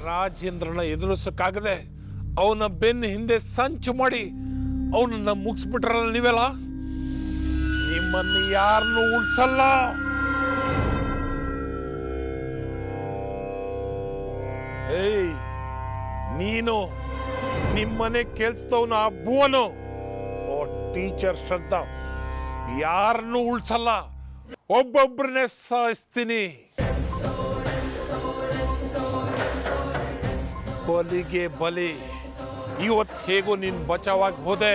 ರಾಜೇಂದ್ರನ ಎದುರಿಸಕ್ಕಾಗದೆ ಅವನ ಬೆನ್ನ ಹಿಂದೆ ಸಂಚು ಮಾಡಿ ಅವನನ್ನ ಮುಗಿಸ್ಬಿಟ್ರಲ್ಲ ನೀವೆಲ್ಲ. ನಿಮ್ಮನ್ನು ಯಾರನ್ನು ಉಳಿಸಲ್ಲ. ಏಯ್, ನೀನು ನಿಮ್ಮನೆ ಕೆಲ್ಸದವನು ಆ ಭುವನು, ಟೀಚರ್ ಶ್ರದ್ಧಾ, ಯಾರನ್ನು ಉಳಿಸಲ್ಲ. ಒಬ್ಬೊಬ್ಬರನ್ನೇ ಸಾಯಿಸ್ತೀನಿ. ಬಲಿಗೆ ಬಲಿ. ಇವತ್ತು ಹೇಗೋ ನೀನ್ ಬಚಾವಾಗಿ ಹೋದೆ,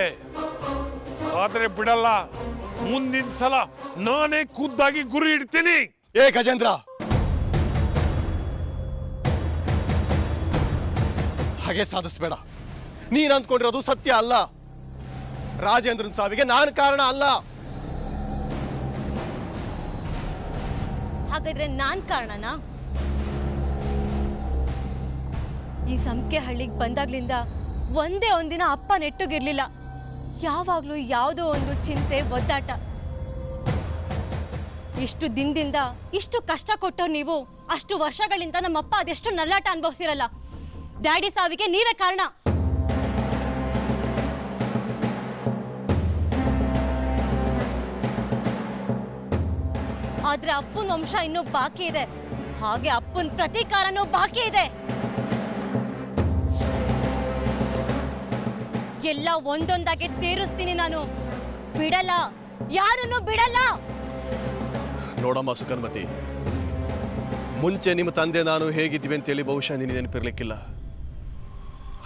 ಆದ್ರೆ ಬಿಡಲ್ಲ. ಮುಂದಿನ ಸಲ ನಾನೇ ಖುದ್ದಾಗಿ ಗುರಿ ಇಡ್ತೀನಿ. ಏ ಗಜೇಂದ್ರ, ಹಾಗೆ ಸಾಧಿಸ್ಬೇಡ. ನೀನ್ ಅಂದ್ಕೊಂಡಿರೋದು ಸತ್ಯ ಅಲ್ಲ. ರಾಜೇಂದ್ರನ್ ಸಾವಿಗೆ ನಾನು ಕಾರಣ ಅಲ್ಲ. ಹಾಗಾದ್ರೆ ನಾನ್ ಕಾರಣನಾ? ಈ ಸಂಖ್ಯೆ ಹಳ್ಳಿಗೆ ಬಂದಾಗ್ಲಿಂದ ಒಂದೇ ಒಂದಿನ ಅಪ್ಪ ನೆಟ್ಟಗಿರ್ಲಿಲ್ಲ. ಯಾವಾಗ್ಲೂ ಯಾವುದೋ ಒಂದು ಚಿಂತೆ, ಒದ್ದಾಟ. ಇಷ್ಟು ದಿನದಿಂದ ಇಷ್ಟು ಕಷ್ಟ ಕೊಟ್ಟವ್ರು ನೀವು. ಅಷ್ಟು ವರ್ಷಗಳಿಂದ ನಮ್ಮಪ್ಪ ಅದೆಷ್ಟು ನಲ್ಲಾಟ ಅನುಭವಿಸಿರಲ್ಲ. ಡ್ಯಾಡಿ ಸಾವಿಗೆ ನೀವೇ ಕಾರಣ. ಆದ್ರೆ ಅಪ್ಪನ ವಂಶ ಇನ್ನೂ ಬಾಕಿ ಇದೆ. ಹಾಗೆ ಅಪ್ಪನ ಪ್ರತೀಕಾರನೂ ಬಾಕಿ ಇದೆ. ಎಲ್ಲ ಒಂದೊಂದಾಗಿ ತೀರಿಸ್ತೀನಿ ನಾನು. ಬಿಡಲ್ಲ, ಯಾರನ್ನು ಬಿಡಲ್ಲ. ನೋಡಮ್ಮ ಸುಕನ್ಮತಿ, ಮುಂಚೆ ನಿಮ್ಮ ತಂದೆ ನಾನು ಹೇಗಿದ್ದೀವಿ ಅಂತೇಳಿ ಬಹುಶಃ ನೀನು ನೆನಪಿರ್ಲಿಕ್ಕಿಲ್ಲ.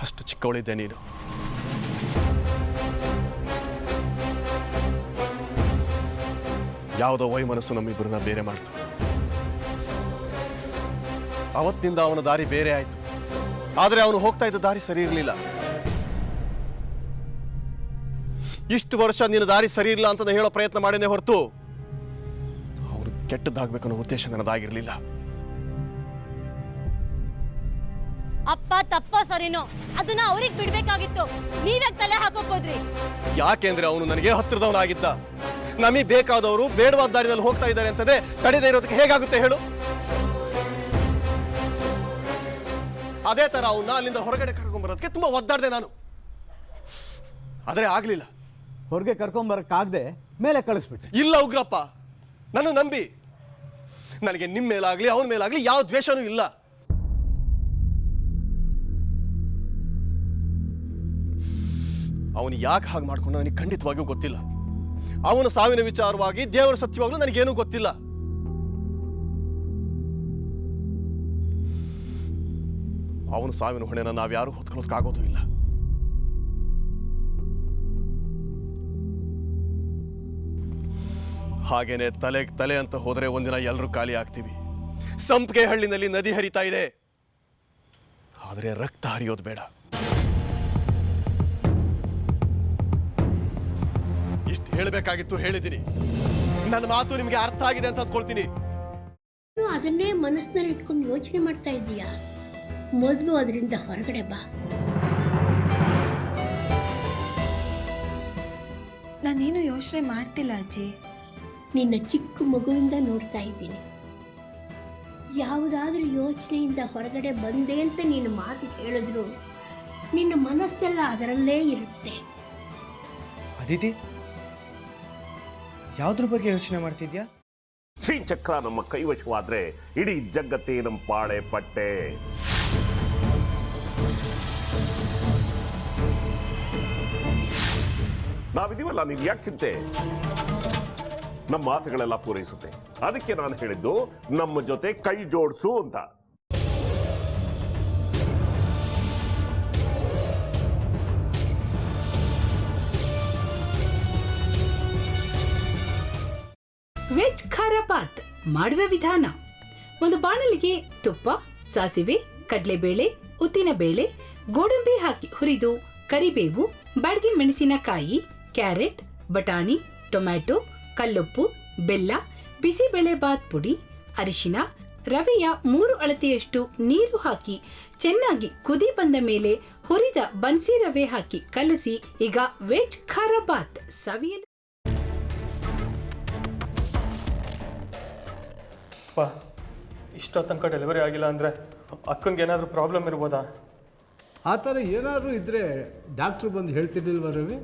ಅಷ್ಟು ಚಿಕ್ಕವಳಿದ್ದೆ ನೀನು. ಯಾವುದೋ ವೈಮನಸ್ಸು ನಮ್ಮಿಬ್ಬರನ್ನ ಬೇರೆ ಮಾಡ್ತು. ಅವತ್ತಿನಿಂದ ಅವನ ದಾರಿ ಬೇರೆ ಆಯ್ತು. ಆದರೆ ಅವನು ಹೋಗ್ತಾ ಇದ್ದ ದಾರಿ ಸರಿ ಇರಲಿಲ್ಲ. ಇಷ್ಟು ವರ್ಷ ನಿನ್ನ ದಾರಿ ಸರಿ ಇಲ್ಲ ಅಂತ ಹೇಳೋ ಪ್ರಯತ್ನ ಮಾಡಿನೇ ಹೊರತು ಅವನು ಕೆಟ್ಟದ್ದಾಗಬೇಕನ್ನೋ ಉದ್ದೇಶ ನನ್ನದಾಗಿರ್ಲಿಲ್ಲ. ಅಪ್ಪ ತಪ್ಪ ಸರಿನೋ ಅದನ್ನ ಅವ್ರಿಗೆ ಬಿಡ್ಬೇಕಾಗಿತ್ತು. ನೀವೇ ತಲೆ ಹಾಕೋಬೋದ್ರಿ. ಯಾಕೆಂದ್ರೆ ಅವನು ನನಗೆ ಹತ್ತಿರದವನಾಗಿದ್ದ. ನಮಗೆ ಬೇಕಾದವರು ಬೇಡವಾದ ದಾರಿಯಲ್ಲಿ ಹೋಗ್ತಾ ಇದ್ದಾರೆ ಅಂತಂದ್ರೆ ತಡೆದೇ ಇರೋದಕ್ಕೆ ಹೇಗಾಗುತ್ತೆ ಹೇಳು? ಅದೇ ತರ ಅವನ್ನ ಅಲ್ಲಿಂದ ಹೊರಗಡೆ ಕರ್ಕೊಂಡ್ಬರೋದಕ್ಕೆ ತುಂಬಾ ಒದ್ದಾಡ್ದೆ ನಾನು. ಆದರೆ ಆಗ್ಲಿಲ್ಲ. ಹೊರಗೆ ಕರ್ಕೊಂಬರಕ್ಕಾಗದೆ ಮೇಲೆ ಕಳಿಸ್ಬಿಟ್ಟು. ಇಲ್ಲ ಉಗ್ರಪ್ಪ, ನನ್ನ ನಂಬಿ. ನನಗೆ ನಿಮ್ಮ ಮೇಲಾಗ್ಲಿ ಅವನ ಮೇಲಾಗ್ಲಿ ಯಾವ ದ್ವೇಷನೂ ಇಲ್ಲ. ಅವನು ಯಾಕೆ ಹಾಗೆ ಮಾಡ್ಕೊಂಡು ನನಗೆ ಖಂಡಿತವಾಗಿಯೂ ಗೊತ್ತಿಲ್ಲ. ಅವನ ಸಾವಿನ ವಿಚಾರವಾಗಿ ದೇವರ ಸತ್ಯವಾಗ್ಲೂ ನನಗೇನೂ ಗೊತ್ತಿಲ್ಲ. ಅವನ ಸಾವಿನ ಹೊಣೆನ ನಾವ್ಯಾರೂ ಹೊತ್ಕೊಳ್ಳೋದಕ್ಕಾಗೋದು ಇಲ್ಲ. ಹಾಗೇನೆ ತಲೆಗೆ ತಲೆ ಅಂತ ಹೋದರೆ ಒಂದಿನ ಎಲ್ಲರೂ ಖಾಲಿ ಆಗ್ತೀವಿ. ಸಂಪಿಗೆ ಹಳ್ಳಿನಲ್ಲಿ ನದಿ ಹರಿತಾ ಇದೆ, ಆದರೆ ರಕ್ತ ಹರಿಯೋದು ಬೇಡ. ಇಷ್ಟು ಹೇಳಬೇಕಾಗಿತ್ತು, ಹೇಳಿದ್ದೀನಿ. ನನ್ನ ಮಾತು ನಿಮಗೆ ಅರ್ಥ ಆಗಿದೆ ಅಂತ ಅಂದ್ಕೊಳ್ತೀನಿ. ಅದನ್ನೇ ಮನಸ್ಸಿನಲ್ಲಿ ಇಟ್ಕೊಂಡು ಯೋಚನೆ ಮಾಡ್ತಾ ಇದ್ದೀಯಾ? ಮೊದಲು ಅದರಿಂದ ಹೊರಗಡೆ ಬಾ. ನಾನೇನು ಯೋಚನೆ ಮಾಡ್ತಿಲ್ಲ ಅಜ್ಜಿ. ನಿನ್ನ ಚಿಕ್ಕ ಮಗುವಿಂದ ನೋಡ್ತಾ ಇದ್ದೀನಿ. ಯಾವುದಾದ್ರೂ ಯೋಚನೆಯಿಂದ ಹೊರಗಡೆ ಬಂದೆ ಅಂತ ನೀನು ಮಾತು ಹೇಳಿದ್ರು ನಿನ್ನ ಮನಸ್ಸೆಲ್ಲ ಅದರಲ್ಲೇ ಇರುತ್ತೆ. ಅದಿತಿ, ಯಾವ್ದ್ರ ಬಗ್ಗೆ ಯೋಚನೆ ಮಾಡ್ತಿದ್ಯಾ? ಶ್ರೀಚಕ್ರ ನಮ್ಮ ಕೈವಶವಾದ್ರೆ ಇಡೀ ಜಗತ್ತೇ ನಮ್ಮ ಪಾಳೆ ಪಟ್ಟೆ. ನಾವಿದೀವಲ್ಲ, ನೀನ್ ಯಾಕೆ ಚಿಂತೆ? ನಮ್ಮ ಆಸೆಗಳೆಲ್ಲ ಪೂರೈಸುತ್ತೆ. ಅದಕ್ಕೆ ನಾನು ಹೇಳಿದ್ದು ನಮ್ಮ ಜೊತೆ ಕೈ ಜೋಡಿಸು ಅಂತ. ವೆಜ್ ಖಾರ ಬಾತ್ ಮಾಡುವ ವಿಧಾನ: ಒಂದು ಬಾಣಲಿಗೆ ತುಪ್ಪ, ಸಾಸಿವೆ, ಕಡಲೆಬೇಳೆ, ಉದ್ದಿನಬೇಳೆ, ಗೋಡಂಬಿ ಹಾಕಿ ಹುರಿದು ಕರಿಬೇವು, ಬಾಡಿಗೆ ಮೆಣಸಿನಕಾಯಿ, ಕ್ಯಾರೆಟ್, ಬಟಾಣಿ, ಟೊಮ್ಯಾಟೊ, ಕಲ್ಲುಪ್ಪು, ಬೆಲ್ಲ, ಬಿಸಿಬೇಳೆ ಬಾತ್ ಪುಡಿ, ಅರಿಶಿನ, ರವೆಯ 3 ಅಳತೆಯಷ್ಟು ನೀರು ಹಾಕಿ ಚೆನ್ನಾಗಿ ಕುದಿ ಬಂದ ಮೇಲೆ ಹುರಿದ ಬನ್ಸಿ ರವೆ ಹಾಕಿ ಕಲಸಿ. ಈಗ ವೆಜ್ ಖಾರ ಬಾತ್ ಸವಿಯಲು. ಇಷ್ಟೋ ತನಕ ಡೆಲಿವರಿ ಆಗಿಲ್ಲ ಅಂದರೆ ಅಕ್ಕಂಗೆ ಏನಾದರೂ ಪ್ರಾಬ್ಲಮ್ ಇರ್ಬೋದಾ? ಆ ಥರ ಏನಾದರೂ ಇದ್ದರೆ ಡಾಕ್ಟ್ರು ಬಂದು ಹೇಳ್ತಿರ್ಲಿಲ್ವ ರವಿ?